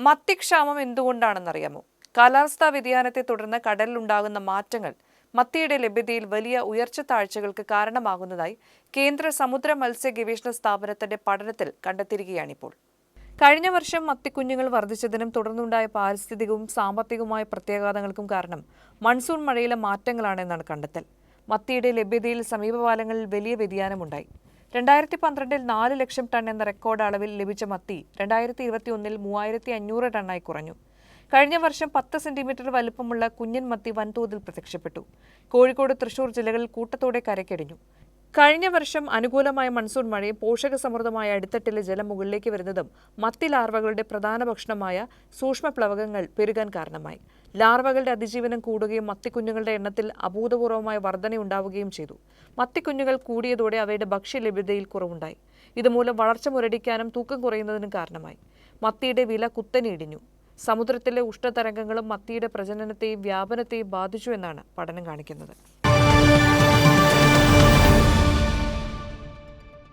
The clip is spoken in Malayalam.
മത്തിക്ഷാമം എന്തുകൊണ്ടാണെന്നറിയാമോ? കാലാവസ്ഥാ വ്യതിയാനത്തെ തുടർന്ന് കടലിലുണ്ടാകുന്ന മാറ്റങ്ങൾ മത്തിയുടെ ലഭ്യതയിൽ വലിയ ഉയർച്ചത്താഴ്ചകൾക്ക് കാരണമാകുന്നതായി കേന്ദ്ര സമുദ്ര മത്സ്യ ഗവേഷണ സ്ഥാപനത്തിന്റെ പഠനത്തിൽ കണ്ടെത്തിയിരിക്കുകയാണിപ്പോൾ. കഴിഞ്ഞ വർഷം മത്തിക്കുഞ്ഞുങ്ങൾ വർദ്ധിച്ചതിനും തുടർന്നുണ്ടായ പാരിസ്ഥിതികവും സാമ്പത്തികവുമായ പ്രത്യാഘാതങ്ങൾക്കും കാരണം മൺസൂൺ മഴയിലെ മാറ്റങ്ങളാണെന്നാണ് കണ്ടെത്തൽ. മത്തിയുടെ ലഭ്യതയിൽ സമീപകാലങ്ങളിൽ വലിയ വ്യതിയാനമുണ്ടായി. 2012 4 ലക്ഷം ടൺ എന്ന റെക്കോർഡ് അളവിൽ ലഭിച്ച മത്തി 2021 3500 ടണ്ണായി കുറഞ്ഞു. കഴിഞ്ഞ വർഷം 10 സെന്റിമീറ്റർ വലുപ്പമുള്ള കുഞ്ഞൻ മത്തി വൻതോതിൽ പ്രത്യക്ഷപ്പെട്ടു. കോഴിക്കോട്, തൃശൂർ ജില്ലകളിൽ കൂട്ടത്തോടെ കരയ്ക്കടിഞ്ഞു. കഴിഞ്ഞ വർഷം അനുകൂലമായ മൺസൂൺ മഴയും പോഷകസമൃദ്ധമായ അടിത്തട്ടിലെ ജലം മുകളിലേക്ക് വരുന്നതും മത്തി ലാർവകളുടെ പ്രധാന ഭക്ഷണമായ സൂക്ഷ്മപ്ലവകങ്ങൾ പെരുകാൻ കാരണമായി. ലാർവകളുടെ അതിജീവനം കൂടുകയും മത്തിക്കുഞ്ഞുങ്ങളുടെ എണ്ണത്തിൽ അഭൂതപൂർവമായ വർധനയുണ്ടാവുകയും ചെയ്തു. മത്തിക്കുഞ്ഞുങ്ങൾ കൂടിയതോടെ അവയുടെ ഭക്ഷ്യലഭ്യതയിൽ കുറവുണ്ടായി. ഇതുമൂലം വളർച്ച മുരടിക്കാനും തൂക്കം കുറയുന്നതിനും കാരണമായി. മത്തിയുടെ വില കുത്തനെ ഇടിഞ്ഞു. സമുദ്രത്തിലെ ഉഷ്ണതരംഗങ്ങളും മത്തിയുടെ പ്രജനനത്തെയും വ്യാപനത്തെയും ബാധിച്ചു എന്നാണ് പഠനം കാണിക്കുന്നത്.